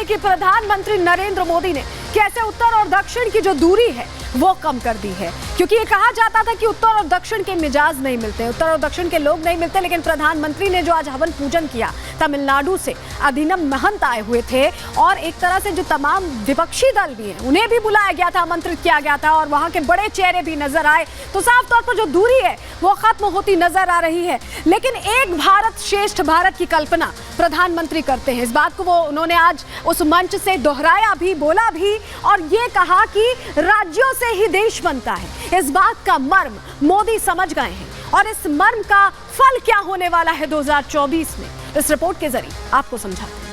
कि प्रधानमंत्री नरेंद्र मोदी ने कैसे उत्तर और दक्षिण की जो दूरी है वो कम कर दी है। क्योंकि ये कहा जाता था कि उत्तर और दक्षिण के मिजाज नहीं मिलते, उत्तर और दक्षिण के लोग नहीं मिलते, लेकिन प्रधानमंत्री ने जो आज हवन पूजन किया, तमिलनाडु से अधिनम महंत आए हुए थे और एक तरह से जो तमाम विपक्षी दल भी हैं उन्हें भी बुलाया गया था, आमंत्रित किया गया था और वहां के बड़े चेहरे भी नजर आए। तो साफ तौर पर जो दूरी है वो खत्म होती नजर आ रही है। लेकिन एक भारत श्रेष्ठ भारत की कल्पना प्रधानमंत्री करते हैं। इस बात को वो उन्होंने आज उस मंच से दोहराया भी, बोला भी और ये कहा कि राज्यों से ही देश बनता है। इस बात का मर्म मोदी समझ गए हैं और इस मर्म का फल क्या होने वाला है 2024 में, इस रिपोर्ट के जरिए आपको समझाते हैं।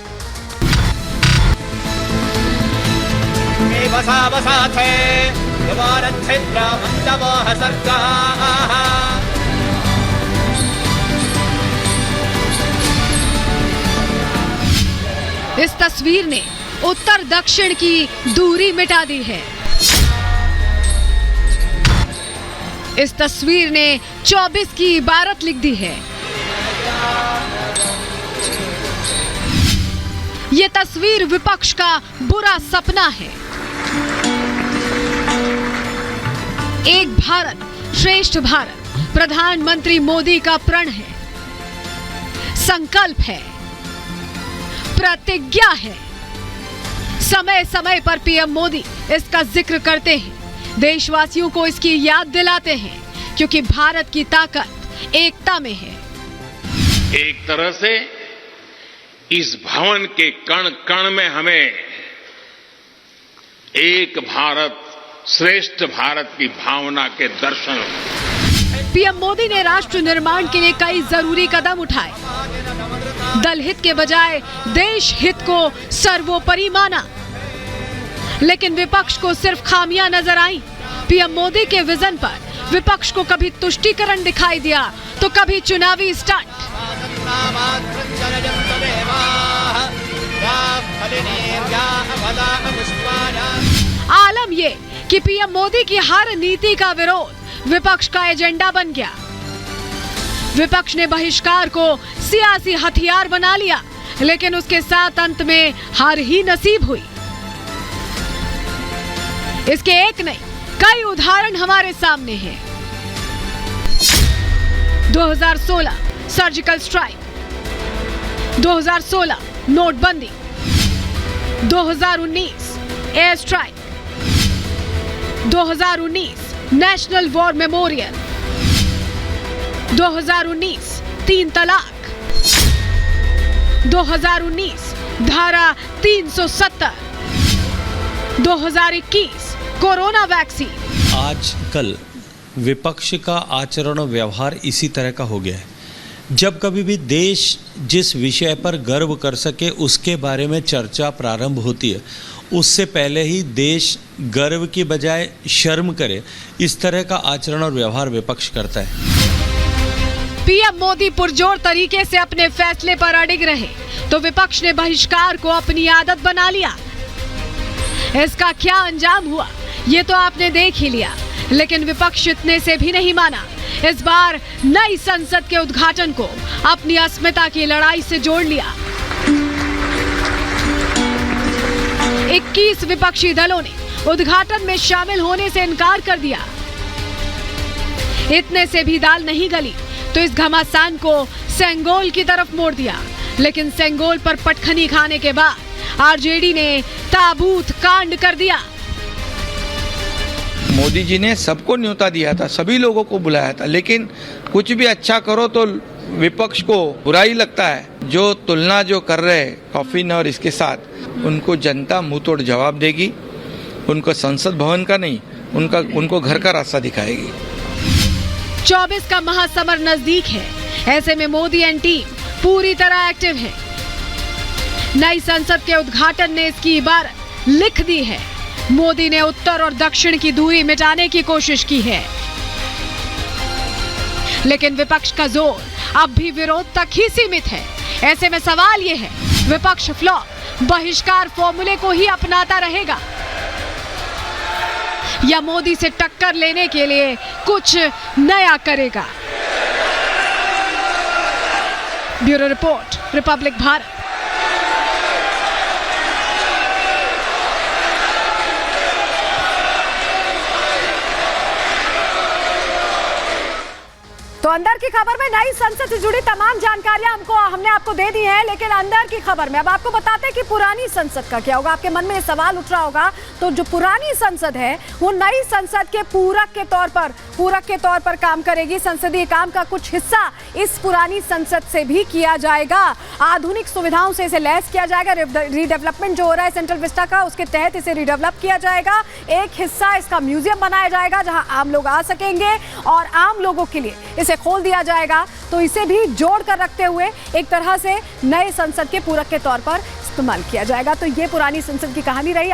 इस तस्वीर ने उत्तर दक्षिण की दूरी मिटा दी है। इस तस्वीर ने 24 की इबारत लिख दी है। ये तस्वीर विपक्ष का बुरा सपना है। एक भारत श्रेष्ठ भारत प्रधानमंत्री मोदी का प्रण है, संकल्प है, प्रतिज्ञा है। समय समय पर पीएम मोदी इसका जिक्र करते हैं, देशवासियों को इसकी याद दिलाते हैं, क्योंकि भारत की ताकत एकता में है। एक तरह से इस भवन के कण कण में हमें एक भारत श्रेष्ठ भारत की भावना के दर्शन। पीएम मोदी ने राष्ट्र निर्माण के लिए कई जरूरी कदम उठाए, दल हित के बजाय देश हित को सर्वोपरि माना, लेकिन विपक्ष को सिर्फ खामियां नजर आई। पीएम मोदी के विजन पर विपक्ष को कभी तुष्टीकरण दिखाई दिया तो कभी चुनावी स्टंट। आलम ये कि पीएम मोदी की हर नीति का विरोध विपक्ष का एजेंडा बन गया। विपक्ष ने बहिष्कार को सियासी हथियार बना लिया, लेकिन उसके साथ अंत में हार ही नसीब हुई। इसके एक नहीं कई उदाहरण हमारे सामने हैं। 2016 सर्जिकल स्ट्राइक, 2016 नोटबंदी, 2019 air strike, 2019 national war memorial, 2019 तीन तलाक, 2019 धारा 370, 2021 कोरोना वैक्सीन। आजकल विपक्ष का आचरण और व्यवहार इसी तरह का हो गया है। जब कभी भी देश जिस विषय पर गर्व कर सके उसके बारे में चर्चा प्रारंभ होती है, उससे पहले ही देश गर्व की बजाय शर्म करे, इस तरह का आचरण और व्यवहार विपक्ष करता है। पीएम मोदी पुरजोर तरीके से अपने फैसले पर अडिग रहे तो विपक्ष ने बहिष्कार को अपनी आदत बना लिया। इसका क्या अंजाम हुआ ये तो आपने देख ही लिया, लेकिन विपक्ष इतने से भी नहीं माना। इस बार नई संसद के उद्घाटन को अपनी अस्मिता की लड़ाई से जोड़ लिया। 21 विपक्षी दलों ने उद्घाटन में शामिल होने से इनकार कर दिया। इतने से भी दाल नहीं गली तो इस घमासान को सेंगोल की तरफ मोड़ दिया, लेकिन सेंगोल पर पटखनी खाने के बाद आरजेडी ने ताबूत कांड कर दिया। मोदी जी ने सबको न्योता दिया था, सभी लोगों को बुलाया था, लेकिन कुछ भी अच्छा करो तो विपक्ष को बुरा ही लगता है। जो तुलना जो कर रहे कॉफिन और इसके साथ, उनको जनता मुंह तोड़ जवाब देगी। उनको संसद भवन का नहीं, उनको घर का रास्ता दिखाएगी। 24 का महासमर नजदीक है, ऐसे में मोदी एंड टीम पूरी तरह एक्टिव है। नई संसद के उद्घाटन ने इसकी इबारत लिख दी है। मोदी ने उत्तर और दक्षिण की दूरी मिटाने की कोशिश की है, लेकिन विपक्ष का जोर अब भी विरोध तक ही सीमित है। ऐसे में सवाल यह है, विपक्ष फ्लॉप बहिष्कार फॉर्मूले को ही अपनाता रहेगा या मोदी से टक्कर लेने के लिए कुछ नया करेगा? Bureau report, Republic Bharat. अंदर की खबर में नई संसद से जुड़ी तमाम जानकारियां हमने आपको दे दी हैं, लेकिन अंदर की खबर में अब आपको बताते हैं कि पुरानी संसद का क्या होगा। आपके मन में ये सवाल उठ रहा होगा, तो जो पुरानी संसद है वो नई संसद के पूरक के तौर पर काम करेगी। संसदीय काम का कुछ हिस्सा इस पुरानी संसद से भी किया जाएगा। आधुनिक सुविधाओं से इसे लैस किया जाएगा। रीडेवलपमेंट जो हो रहा है सेंट्रल विस्टा का, उसके तहत इसे रीडेवलप किया जाएगा। एक हिस्सा इसका म्यूजियम बनाया जाएगा जहां आम लोग आ सकेंगे और आम लोगों के लिए इसे खोल दिया जाएगा। तो इसे भी जोड़ कर रखते हुए एक तरह से नए संसद के पूरक के तौर पर इस्तेमाल किया जाएगा। तो ये पुरानी संसद की कहानी रही।